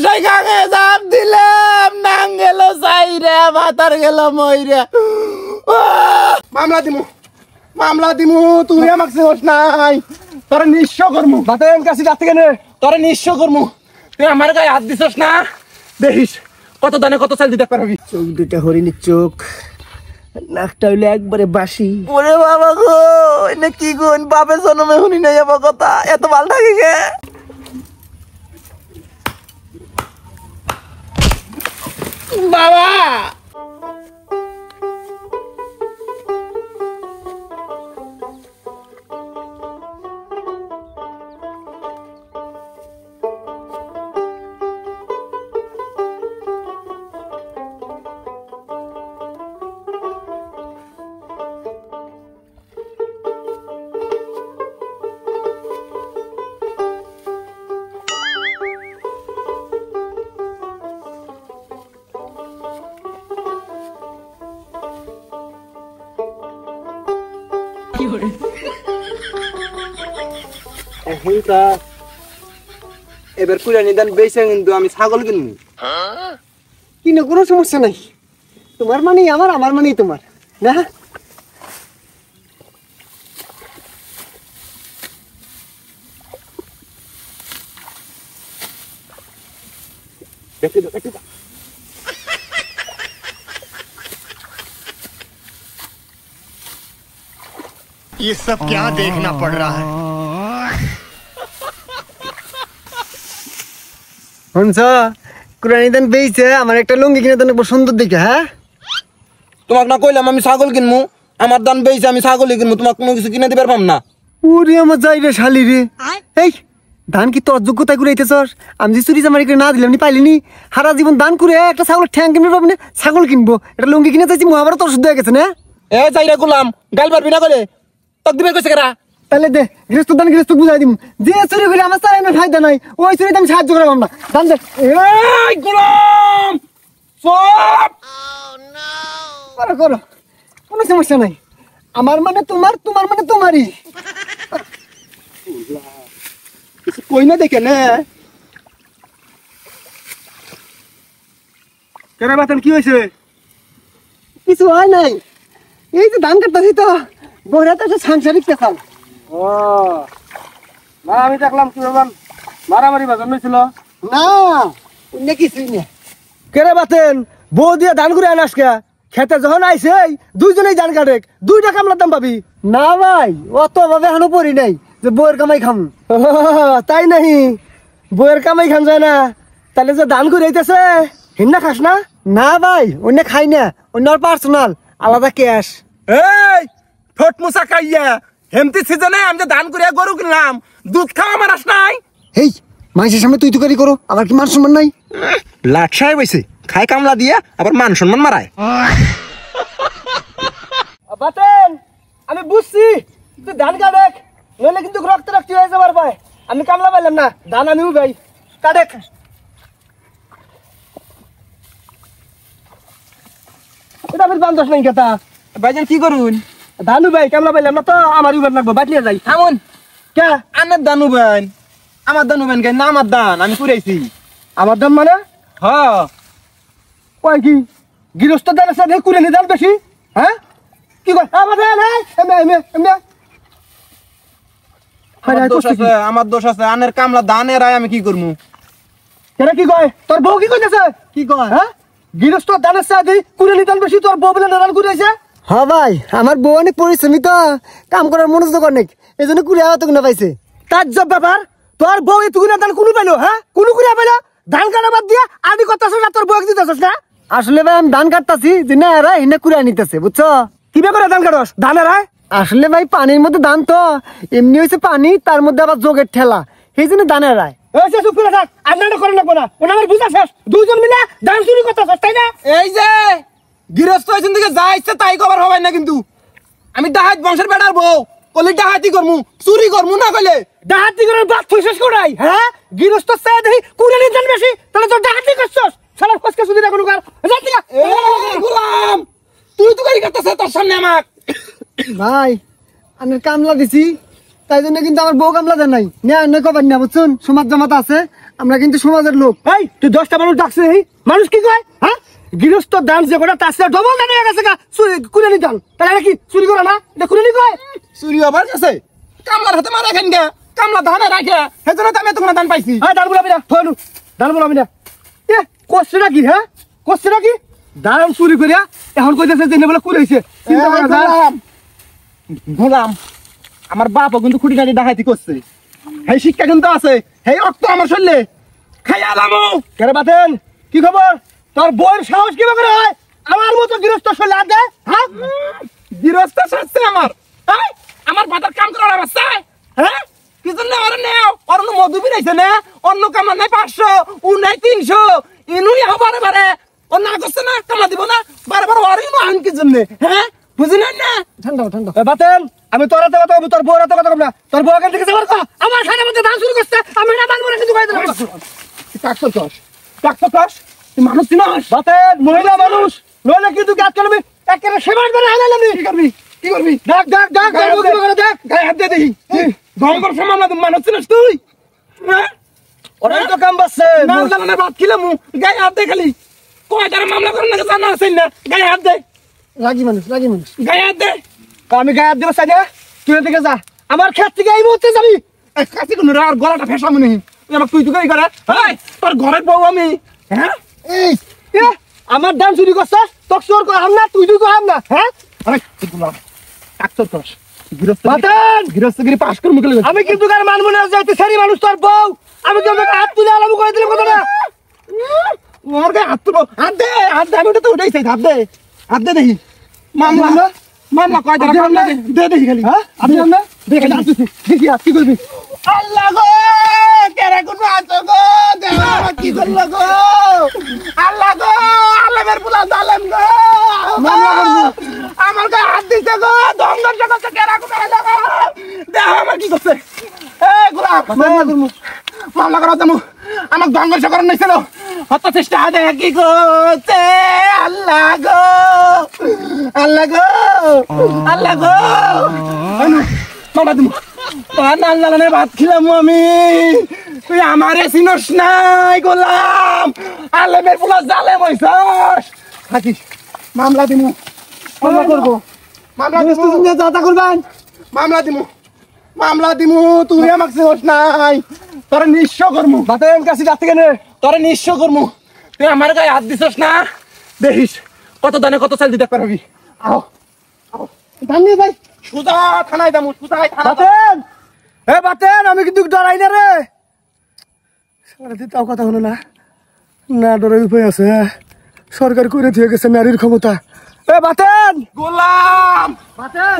কষাই খাগে দাম দিলাম নাং গেল সাইরে মাথার গেল মইরে মামলা দিমু তুই আমাকে চিনস নাই তোরে নিঃস্ব করমু বাতেন কাছে যাতে কেন তোরে নিঃস্ব করমু তুই আমার গায়ে হাত দিছস না দেখিস কত দানে কত চাল দিতে পারবি চোখ দুটা হরিণের চোখ নাকটা হইলে একবারে বাসি ওরে বাবা গো এটা কি গুণ বাপের জন্মে শুনি নাই আমার কথা এত ভালো থাকে গে বাবা এবার কুড়া নিদান বেচে কিন্তু আমি ছাগল কিনবো কিনে কোনো সমস্যা নাই তোমার মানে আমার মানে তোমার না ये सब क्या देखना पड़ रहा है কুরানিদান বেইছে আমার একটা লুঙ্গি কিনে দেন সুন্দর দেখে হ্যাঁ তোমাকে না কইলাম আমি ছাগল কিনবো আমার দান বেইছে আমি ছাগলই কিনবো তোমাকে কোনো কিছু কিনে দিতে পারবাম না ওরে আমার যাই রে শালি রে এই ধান কি তোর যোগ্যতায় কুড়াইতেছস আমি যে চুরি জামারি করে না দিলাম নি পাইলিনি সারা জীবন দান করে একটা ছাগলের ঠ্যাং কিনবো পাবি না ছাগল কিনবো একটা লুঙ্গি কিনে চাইছি মহাভারত তোর শুদ্ধ হয়ে গেছে না এ যাইরা গুলাম গাল পারবি না কইলে তক দিবে কইছে কেরা তাহলে দে গৃহস্থ দান গৃহস্থ বুঝাই দিম যে চুরি করে আমার চাই না ফায়দা নাই ওই চুরিতে আমি সাহায্য করলাম না দান দে এই গুলাম সব করো করো কোনো সমস্যা নাই আমার মানে তোমার তোমার মানে তোমারই কিছু কই না দেখে না কেন বাতন কি হইছে কিছু হয় নাই এই যে ধান কাটতেছি তো বড়াতে একটা সাংসারিক দেখাল ও না আমি দেখলাম কি বাবা মারামারি বাজার হইছিল না অন্য কিছুই না কেরে বাতেন বউ দিয়ে ধান করে আনাস কে খেতে যখন আইছে দুইজনেই ধান কাটে 2 টাকা কামলার দাম পাবি না ভাই অত ভাবে এখনো পড়ি নাই যে বইয়ের কামাই খাম তাই নাহি বইয়ের কামাই খান যায় না তাহলে যে ধান করে আইতেছে হিন্না খাস না না ভাই অন্য খাই না অন্য পার্সোনাল আলাদা ক্যাশ এই ঠোঁট মুসা খাইয়া হেমতি সিজনে আমি যে ধান করে গরু কিনলাম দুধ খাওয়া মারাস নাই এই মাইসের সামনে তুই তুকারি করো আবার কি মান সম্মান নাই লাট সাহেব হইছে খাই কামলা দিয়া আবার মান সম্মান মারায় বাতেন আমি বুঝছি তুই ধান কাটেক নইলে কিন্তু রক্ত রক্তি হয়ে যাবার ভাই আমি কামলা পাইলাম না ধান আমিও ভাই কাটেক এটা আমি বান্ধব নাই কথা ভাইজান কি করুন ধানু ভাই কামলা পাইলাম না তো আমার উবার লাগবো বাটলিয়া যাই থামুন কে আনের ধানু ভাই আমার ধানু ভাই না আমার ধান আমি কুড়াইছি আমার দাম মানে হ্যাঁ কয় কি গৃহস্থ দানের সাথে কুড়ে নিয়ে দাম বেশি হ্যাঁ কি কয় আমার দোষ আছে আনের কামলা ধানের আয় আমি কি করবো কেন কি কয় তোর বউ কি কইতেছে কি কয় হ্যাঁ গৃহস্থ দানের সাথে কুড়ে নিয়ে দাম বেশি তোর বউ বলে নারায়ণ কুড়াইছে হ্যাঁ ভাই আমার বউ অনেক পরিশ্রমী তো কাম করার মনোযোগ অনেক এই জন্য কুড়ে আওয়া তো না পাইছে তার জব ব্যাপার তোর বউ এতগুলো ধান কোনো পাইলো হ্যাঁ কোনো কুড়ে পাইলো ধান কাটা বাদ দিয়া আদি করতেছ না তোর বউ দিতেছস না আসলে ভাই আমি ধান কাটতাছি যে না এরা হিনে কুড়ে নিতেছে বুঝছো কি ব্যাপারে ধান কাটস ধানের আয় আসলে ভাই পানির মধ্যে ধান তো এমনি হয়েছে পানি তার মধ্যে আবার যোগের ঠেলা সেই জন্য ধানের রায় চুপ করে থাক আর নাটক করে লাগবো না ওনা আমার বুঝা শেষ দুজন মিলে ধান চুরি করতেছস তাই না এই যে গৃহস্থ হয়েছেন দিকে যা ইচ্ছে তাই কবার হবাই না কিন্তু আমি ডাহাত বংশের বেটার বউ কলি ডাহাতি করমু চুরি করমু না কইলে ডাহাতি করে বাদ শেষ করাই হ্যাঁ গৃহস্থ চাই দেখি কুড়ে নিয়ে জান বেশি তাহলে তোর ডাহাতি করছস সারা ফসকে সুদি না কোনো কার জাতি গোলাম তুই তো গাড়ি করতেছ তোর সামনে আমাক ভাই আমি কামলা দিছি তাই জন্য কিন্তু আমার বউ কামলা দেন নাই না অন্য কবার না বুঝছুন সমাজ জমাত আছে আমরা কিন্তু সমাজের লোক। এই তুই 10টা মানুষ ডাকছিস, এই মানুষ কি কয়? হ্যাঁ, গৃহস্থ দান যে কটা তার সাথে ডবল দান হয়ে গেছে গা, কুলে নি দান, তাহলে এটা কি চুরি করে না? এটা কুলে নি কয়? চুরি হবার গেছে কামলার হাতে মারা খান গে, কামলা ধানে রাখে সেজন্য তো আমি এতক্ষণ দান পাইছি। হ্যাঁ, দান বলাবি না, থয়নু দান বলাবি না। এ করছে কি? হ্যাঁ, করছে কি? দান চুরি করিয়া এখন কইতেছে যে বলে কুলে হইছে। চিন্তা করা যায়? গোলাম আমার বাপও কিন্তু খুঁটিনাটি ডাকাতি করছে, এই শিক্ষা কিন্তু আছে, এই অক্ত আমার শরীরে খাইয়া দামু। কেরে বাতেন, কি খবর? তোর বউয়ের সাহস কি করে হয় আমার মতো গৃহস্থ শৈলে হাত দেয়? হ্যাঁ, গৃহস্থ শাস্তি আমার, এই আমার বাতার কাম করার অবস্থা, হ্যাঁ কি জন্য আমার নেও অন্য মধু বিনাইছে না, অন্য কামার নাই 500 ও নাই 300, ইনুই হবার বারে ও না করছে না, কামা দিব না বারবার ওরই মান কি জন্য, হ্যাঁ বুঝলেন না? ঠান্ডা ঠান্ডা। এ বাতেন, আমি তোর হাতে কথা বলবো, তোর বউয়ের হাতে কথা বলবো না। তোর বউ এখান থেকে যাবার কথা, আমার খানের মধ্যে ধান শুরু করছে, আমি না দান বলে কিন্তু কই দিলাম। কাকসস তুই মানুষ চিনস? বাতেন, মহিলা মানুষ নইলে কিন্তু কাজ করবি, একেবারে সেবার করে হালালাম। কি করবি কি করবি? ডাক ডাক ডাক ডাক মুখ করে ডাক। গায়ে হাত দিয়ে দেখি গঙ্গর সামনে মানুষ চিনস তুই? হ্যাঁ ওরাই তো কাম বাসছে। না জানানে ভাত খিলাম গায়ে হাত দে, খালি কয় তারা মামলা করেন না জানা আছে না, গায়ে হাত দে, রাগি মানুষ রাগি মানুষ। গায়ে হাত দে। আমি গায়ে হাত দেবো চাই না, তুই এদিকে যা, আমার ক্ষেত থেকে এই মুহূর্তে যাবি। কাছে কোন আর গলাটা ফেসা মনে আমাকে তুই তুই করে, হ্যাঁ তোর ঘরের বউ আমি, হ্যাঁ এই এ, আমার দাম চুরি করছিস, তোকে চোর করাম না, তুই করাম না। হ্যাঁ, আরে গুলাম কাকসস গৃহস্থ বাতেন, গৃহস্থগিরি পাস করে মুখে লেগে আমি কিন্তু কার মানবো না, যাইতে সারি মানুষ তোর বউ, আমি কিন্তু ওকে হাত তুলে আলামু করে দিলাম কথা না। ওর গায়ে হাত তুলো, হাত দে হাত দে, আমি ওটা তো উঠেই চাই, হাত দে হাত দে দেখি। মামলা মামলা কয় তারা মামলা দে দেখি খালি, হ্যাঁ, আপনি না দেখে দেখি আর কি করবি? আল্লাহ গো কেরা কোন আছো গো, দেওয়া আমার কি করলো গো, আল্লাহ গো আল্লাহের পুলা জালেম গো, আমার গায়ে হাত দিছে গো, দঙ্গল জগতে কেরা কোন আছো গো, দেওয়া আমার কি করছে? এই গোলাপ মামলা করা যাবো, আমার দঙ্গল জগর নিছিল হত্যা চেষ্টা দে কি করছে, আল্লাহ গো আল্লাহ গো আল্লাহ গো, মামলা দিব নাল ভাত খিলাম আমি, তুই আমারে চিনস নাই গোলাম, আলেমের পোলা জালেম হইছস, থাকিস মামলা দিমু, মামলা করবো, মামলা দিমু, যাতা করবেন মামলা দিমু, মামলা দিমু, তুই আমাকে চিনস নাই, তোরে নিঃস্ব করমু, বাতেন কাছে যাচ্ছে কেন? তোরে নিঃস্ব করমু, তুই আমার গায়ে হাত দিছস না, দেখিস কত দানে কত চাল দিতে পারবি, আও আও ধান নিয়ে যাই, সুদা থানায় যাবো, সুদাই থানা। বাতেন, এ বাতেন, আমি কিন্তু ডরাই না রে। সারা দিন তাও কথা হলো না, না ডরাই উপায় আছে। সরকার করে দিয়ে গেছে নারীর ক্ষমতা। এ বাতেন, গোলাম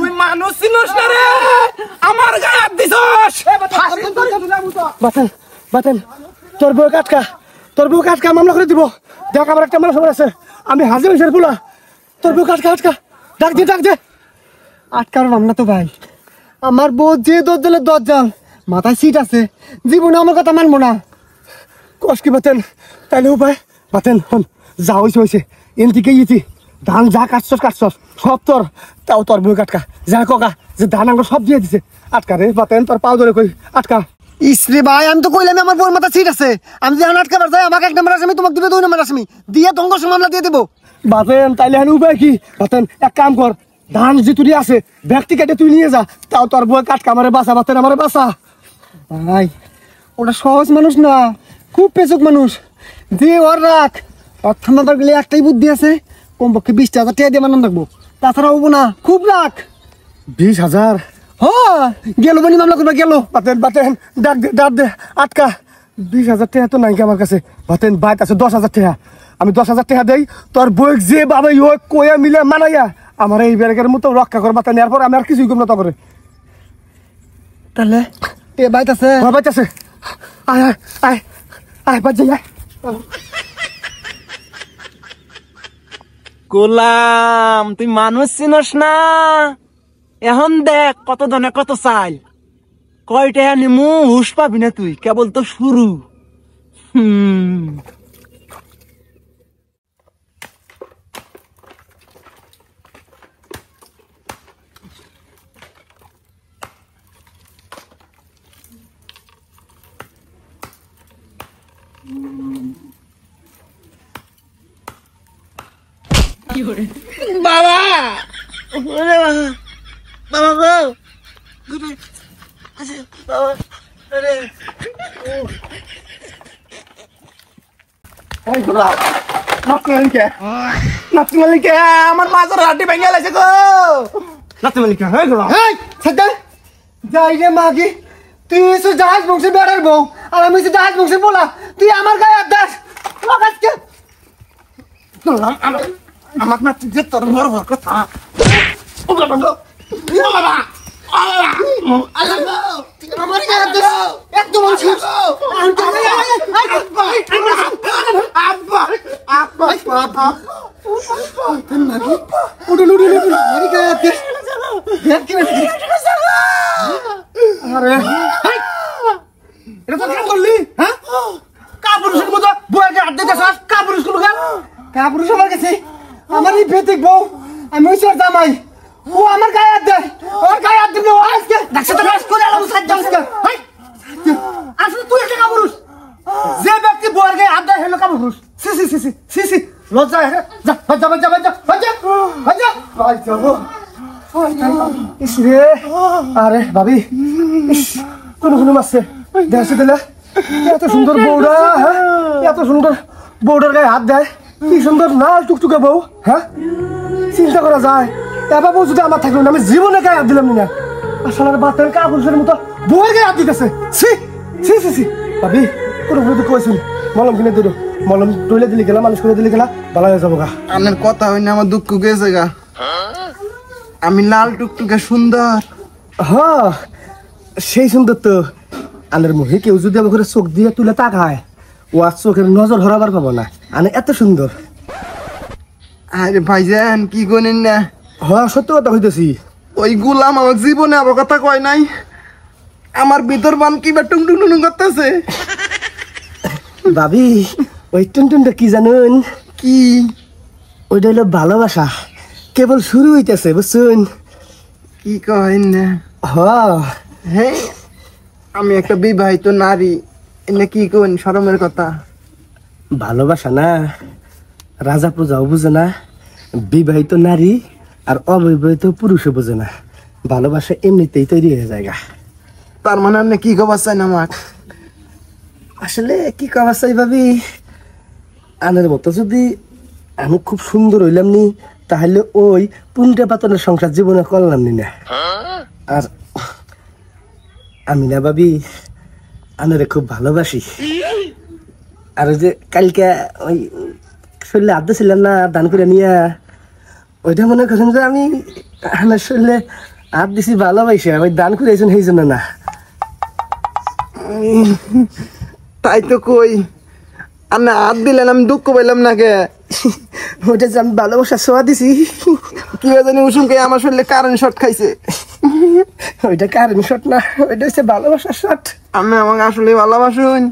তুই মানুষ চিনস না রে, আমার গায়ে হাত দিছস, বাতেন বাতেন, তোর বউ কাটকা, তোর বউ কাটকা, মামলা করে দিব। দেখ আমার একটা মামলা খবর আছে, আমি হাজির হয়েছে বলা, তোর বউ কাটকা কাটকা, ডাক দে ডাক দে। আটকার না তো ভাই, আমার বউ যে দরজালের দরজাল, মাথায় সিট আছে, জীবনে আমার কথা মানবো না। কষ কি বাতেন, তাইলে উপায়? বাতেন হন, যা হয়েছে হয়েছে, এন থেকে ইতি ধান যা কাটছস কাটছস সব তোর, তাও তোর বউ কাটকা, যা ককা যে ধান আঙ্গ সব দিয়ে দিছে। আটকা রে বাতেন, তোর পাও ধরে কই আটকা। ইসরে ভাই, আমি তো কইলাম আমার বউর মাথা সিট আছে, আমি যখন আটকাবার যাই আমাকে 1 নম্বর আসামি, তোমাকে দিবে 2 নম্বর আসামি, দিয়ে দঙ্গস মামলা দিয়ে দেবো। বাতেন তাইলে হেন উপায় কি? বাতেন এক কাম কর, ধান যে তুই আছে ব্যক্তি কেটে তুই নিয়ে যা, তাও তোর বউ কাটকা আমারে বাঁচা, বাতেন আমারে বাঁচা। ভাই ওটা সহজ মানুষ না, খুব পেচক মানুষ, যে ওর রাখ ওর থানাদার গেলে একটাই বুদ্ধি আছে, কমপক্ষে 20,000 টাকা দিয়ে মানান রাখবো, তাছাড়া হবো না, খুব রাখ। 20,000? হ্যাঁ গেল বানি মামলা করবা গেল। বাতেন বাতেন, ডাক দে ডাক দে, আটকা। 20,000 টাকা তো নাই কি আমার কাছে। বাতেন বাইত আছে 10,000 টাকা, আমি 10,000 টাকা দেই, তোর বই যে বাবা ইয়ে কয়া মিলে মানাইয়া আমার এই ব্যাগের মতো রক্ষা কর। বাতেন এরপর আমি আর কিছুই করব না তো করে। তাহলে তে বাইত আছে, বাইত আছে, আয় আয় আয় আয় বাদ যাই আয়। গোলাম তুই মানুষ চিনস না, এখন দেখ কত ধনে কত চাল, কয়টা নিমু হুশ পাবি না তুই, কেবল তো শুরু। বাবা ওরে বাবা বাবা গো বাবা আরে এই গোলাপ নাতি মালিকে আমার মাছের রাটি ভেঙে গেছে গো নাতি মালিকে হ্যাঁ গোলাপ এই সাদ্দা যাই রে মাগি তুই এসে জাহাজ বংশের বেড়ার বউ আর আমি এসে জাহাজ বংশের বলা তুই আমার গায়ে হাত দাস আজকে গোলাম আমার নাতি যে তোর ঘর ঘর কথা ও বাবা বাবা আমার গায়ে হাত দাস একদম আরে এটা তো কেন করলি হ্যাঁ কাপুরুষের মতো বউকে হাত দিতে চাস কাপুরুষ কোন গান কাপুরুষ আমার কাছে আমার এই বেতিক বউ আমি ওই সর জামাই ও আমার গায়ে হাত দেয় ওর গায়ে হাত দিলে ও আজকে দেখছ তো রাস করে আলো সাজ্জা হাই আসলে তুই একটা কাপুরুষ যে ব্যক্তি বউয়ের গায়ে হাত দেয় হেলো কাপুরুষ সি সি সি সি সি সি লজ্জা হ্যাঁ যা বাজা বাজা বাজা বাজা বাজা বাজা ইস রে আরে ভাবি কোন কোন মাসে দেখছে দিলে এত সুন্দর বউরা হ্যাঁ এত সুন্দর বউটার গায়ে হাত দেয় কি সুন্দর লাল টুকটুকে বউ হ্যাঁ চিন্তা করা যায় এবার বউ যদি আমার থাকলো না আমি জীবনে গায়ে হাত দিলাম না আসলে বাতের কাপুরুষের মতো বউয়ের গায়ে হাত দিতেছে ছি ছি ছি ছি ভাবি কোনো কোনো কইছিল মলম কিনে দিল মলম টইলে দিলি গেলা মানুষ করে দিলি গেলা ভালো হয়ে যাবো গা আপনার কথা হইনি আমার দুঃখ গেছে গা আমি লাল টুকটুকে সুন্দর হ্যাঁ সেই সুন্দর তো আনের মুখে কেউ যদি আমার ঘরে চোখ দিয়ে তুলে তাকায় ও আর চোখের নজর হরাবার পাবো না আনে এত সুন্দর আরে ভাইজান কি করেন না হ্যাঁ সত্য কথা হইতেছি ওই গুলাম আমার জীবনে আবার কথা কয় নাই আমার ভিতর বান কিবা টুং টুং টুং করতেছে ভাবি ওই টুনটুনটা কি জানুন কি ওইটা হলো ভালোবাসা কেবল শুরু হইতেছে বুঝছেন কি কহেন না হ্যাঁ আমি একটা বিবাহিত নারী এনে কি কইন শরমের কথা ভালোবাসা না রাজা প্রজাও বুঝে না বিবাহিত নারী আর অবিবাহিত পুরুষও বুঝে না ভালোবাসা এমনিতেই তৈরি হয়ে যায় তার মানে আপনি কি খবর চাই না আমাকে আসলে কি কবার চাই ভাবি আনের মতো যদি আমি খুব সুন্দর হইলাম নি তাহলে ওই পুনটা পাতনের সংসার জীবনে করলাম নি না আর আমি না ভাবি আনারে খুব ভালোবাসি আর ওই যে কালকে ওই শরীরে আদ্য ছিলাম না দান করে নিয়ে ওইটা মনে করেন যে আমি আমার শরীরে হাত দিছি ভালোবাসি ওই দান করে সেই জন্য না তাই তো কই আপনি হাত দিলেন আমি দুঃখ পাইলাম না কে ওইটা যে আমি ভালোবাসা ছোঁয়া দিছি কি জানি উসুমকে আমার শরীরে কারেন্ট শর্ট খাইছে ওইটা কারেন্ট শট না ওইটা হচ্ছে ভালোবাসার শট আমি আমাকে আসলে ভালোবাসুন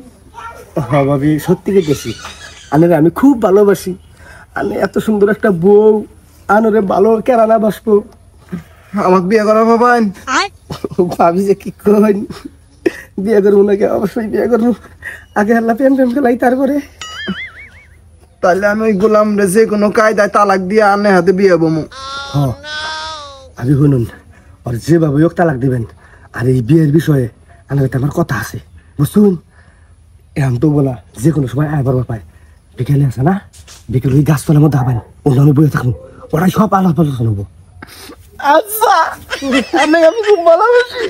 হ্যাঁ ভাবি সত্যি গেছি আনারে আমি খুব ভালোবাসি আমি এত সুন্দর একটা বউ আনারে ভালো কেরানা বাসবো আমাকে বিয়ে করা ভাবেন ভাবি যে কি কইন বিয়ে করবো নাকি অবশ্যই বিয়ে করবো আগে আল্লাহ প্রেম প্রেম খেলাই তারপরে তাহলে আমি ওই গোলাম রে যে কোনো কায়দায় তালাক দিয়ে আনে হাতে বিয়ে বমু হ্যাঁ আমি শুনুন আর যেভাবে হোক তালাক দিবেন আর এই বিয়ের বিষয়ে আমার আমার কথা আছে বুঝুন এখন তো বলা যে কোনো সময় আয় বারবার পায় বিকেলে আছে না বিকেলে ওই গাছতলার মধ্যে হবেন অন্যান্য বইয়ে থাকুন ওরাই সব আলাপ আলোচনা নেবো আচ্ছা আমি খুব ভালোবাসি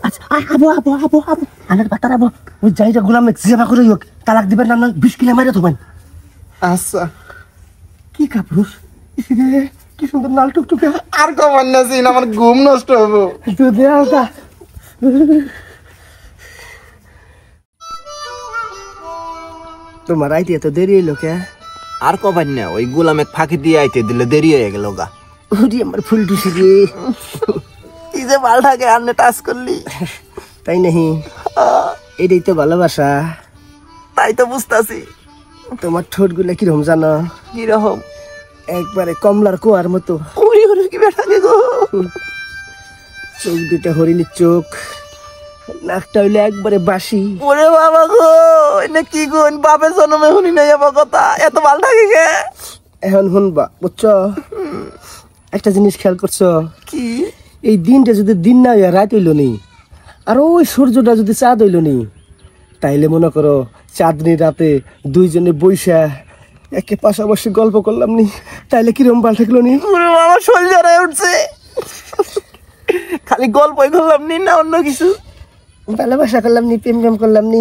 আচ্ছা আবো আবো আবো আবো আনার বাতার আবো ওই যাইটা গোলাম জিয়া করে হোক তালাক দিবেন না 20 কিলো মাইরে থাকবেন আচ্ছা কি কাপুরুষ কি সুন্দর লাল টুকটুকে আর কমান না সিন আমার ঘুম নষ্ট হবো যদি আলতা তোমার আইতে এত দেরি হইলো কে আর কবার না ওই গোলামের ফাঁকি দিয়ে আইতে দিলে দেরি হয়ে গেল গা ওরে আমার ফুল টুসি রে কি যে বালটাকে আনে টাচ করলি তাই নাহি এটাই তো ভালোবাসা তাই তো বুঝতাছি তোমার ঠোঁট গুলা কিরকম জানো কিরকম একবারে কমলার কুয়ার মতো উড়ি উড়ি কি বেটাকে গো চোখ দুটা হরিণের চোখ নাকটা হইলে একবারে বাসি ওরে বাবা গো আপনি কি কোন বাপের জন্মে শুনি নাই আমার কথা এত ভাল থাকে গে এখন শুনবা বুঝছো একটা জিনিস খেয়াল করছো কি এই দিনটা যদি দিন না হইয়া রাত হইল নি আর ওই সূর্যটা যদি চাঁদ হইল নি তাইলে মনে করো চাঁদনি রাতে দুইজনে বইসা একে পাশাপাশি গল্প করলাম নি তাইলে কিরম ভাল থাকলো নি আমার শরীর জড়ায় উঠছে খালি গল্পই করলাম নি না অন্য কিছু ভালোবাসা করলাম নি প্রেম করলাম নি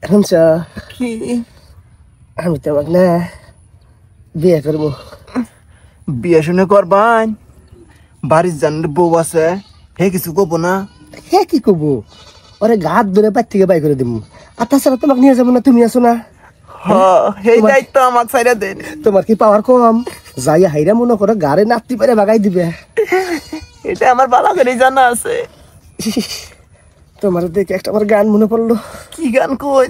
শুনছ কি আমি তোমাকে না বিয়ে করবো বিয়ে শুনে করবান বাড়ির জানের বউ আছে হে কিছু কব না হে কি কব ওরে গাত ধরে পার থেকে বাই করে দিব আর তাছাড়া তোমাকে নিয়ে যাবো না তুমি আসো না হে দায়িত্ব আমাকে ছাইরা দেন তোমার কি পাওয়ার কম যাইয়া হাইরা মনে করো গাড়ে নাতি পারে বাগাই দিবে এটা আমার ভালো করে জানা আছে তোমার দেখে একটা আমার গান মনে পড়লো কি গান কই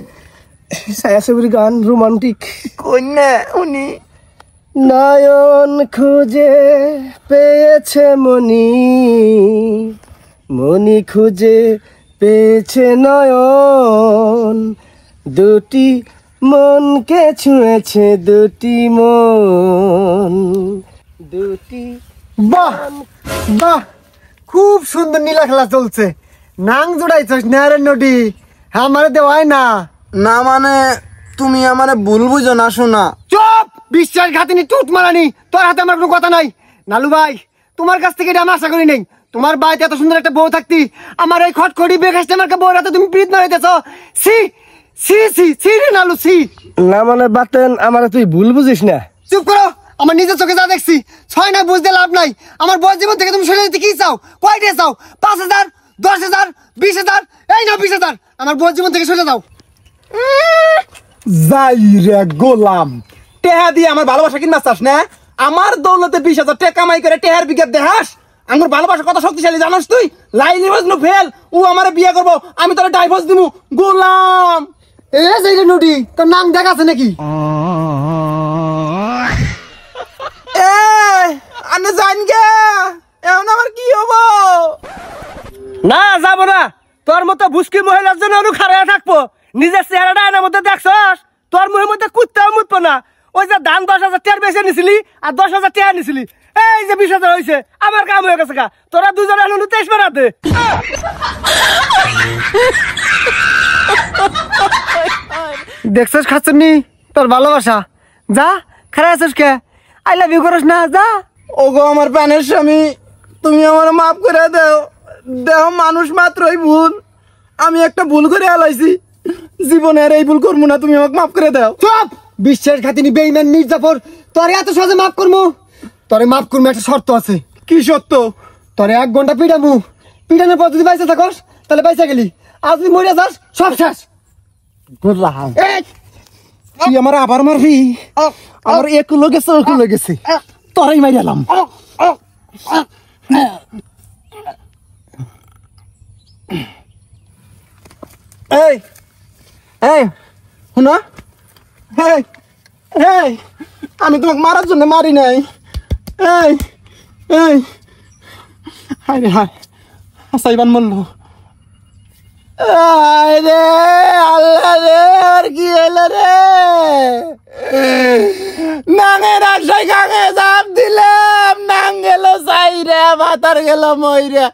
ছায়াছবির গান রোমান্টিক কই না উনি নয়ন খুঁজে পেয়েছে মনি মনি খুঁজে পেয়েছে নয়ন দুটি মনকে ছুঁয়েছে দুটি মন দুটি বাহ বাহ খুব সুন্দর নীলা খেলা চলছে নাং জোড়াইছস নারেন নডি আমারে দেওয়াই না না মানে তুমি আমারে ভুল বুঝো না শোনা চুপ বিশ্বাসঘাতিনী টুট মারানি তোর হাতে আমার কোনো কথা নাই নালু ভাই তোমার কাছ থেকে এটা আমি আশা করি নাই তোমার বাড়িতে এত সুন্দর একটা বউ থাকতি আমার এই খটখটি বেগাসটা আমার বউর হাতে তুমি প্রীত মারাইতেছ সি সি সি সি রে নালু সি না মানে বাতেন আমার তুই ভুল বুঝিস না চুপ করো আমার নিজের চোখে যা দেখছি ছয় না বুঝতে লাভ নাই আমার বয়স জীবন থেকে তুমি সরে যেতে কি চাও কয়টা চাও 5,000 10,000 20,000 এই না 20,000 আমার বয়স জীবন থেকে সরে যাও যাই রে গোলাম টেহা দিয়ে আমার ভালোবাসা কিনবা চাস না আমার দৌলতে 20,000 টাকা কামাই করে টেহার বিকেট দেহাস আমার ভালোবাসা কত শক্তিশালী জানাস তুই লাইলি মজনু ফেল ও আমারে বিয়ে করবো আমি তোর ডাইভোর্স দিমু গোলাম এ যাইরে নডি তোর নাম দেখা আছে নাকি এ আনে জান গে এখন আমার কি হবো না যাবো না তোর মতো বুসকি মহিলার জন্য অনু খারাপ থাকবো নিজের চেহারাটা এনার মধ্যে দেখছস তোর মুখের মধ্যে কুত্তাও মুতবো না ওই যে দাম 10,000 টাকার বেশি নিছিলি আর 10,000 টাকা নিছিলি এই যে 20,000 হয়েছে আমার কাম হয়ে গেছে তোরা দুজনে এখন 23 বানাতে দেখছস খাচ্ছনি তোর ভালোবাসা যা খারাপ আছিস কে আই লাভ ইউ করস না যা ওগো আমার প্রাণের স্বামী তুমি আমার মাফ করে দাও দেহ মানুষ মাত্রই ভুল আমি একটা ভুল করে আলাইছি জীবনে আর এই ভুল করবো না তুমি আমাকে মাফ করে দাও চুপ বিশ্বাসঘাতিনী বেঈমান মির্জাফর তোরে এত সহজে মাফ করমু তোরে মাফ করমু একটা শর্ত আছে কি সত্য তোরে 1 ঘন্টা পিটামু পিটানোর পর যদি বাইসে থাকস তাহলে বাইসে গেলি আর যদি মরে যাস সব শেষ গোলাম এই তুই আমার আবার মারবি আমার একুলো গেছে ওকুলো গেছে তোরাই মাইরালাম এই এই শুনা এই এই আমি তোমাকে মারার জন্য মারি নাই এই এই হায় রে হায় সাইবান মল্ল রে আল্লাহ রে আর কি হলো রে নাঙের আশায় গাঙে জাপ দিলাম নাং গেল সাইরে মাথার গেল মইরে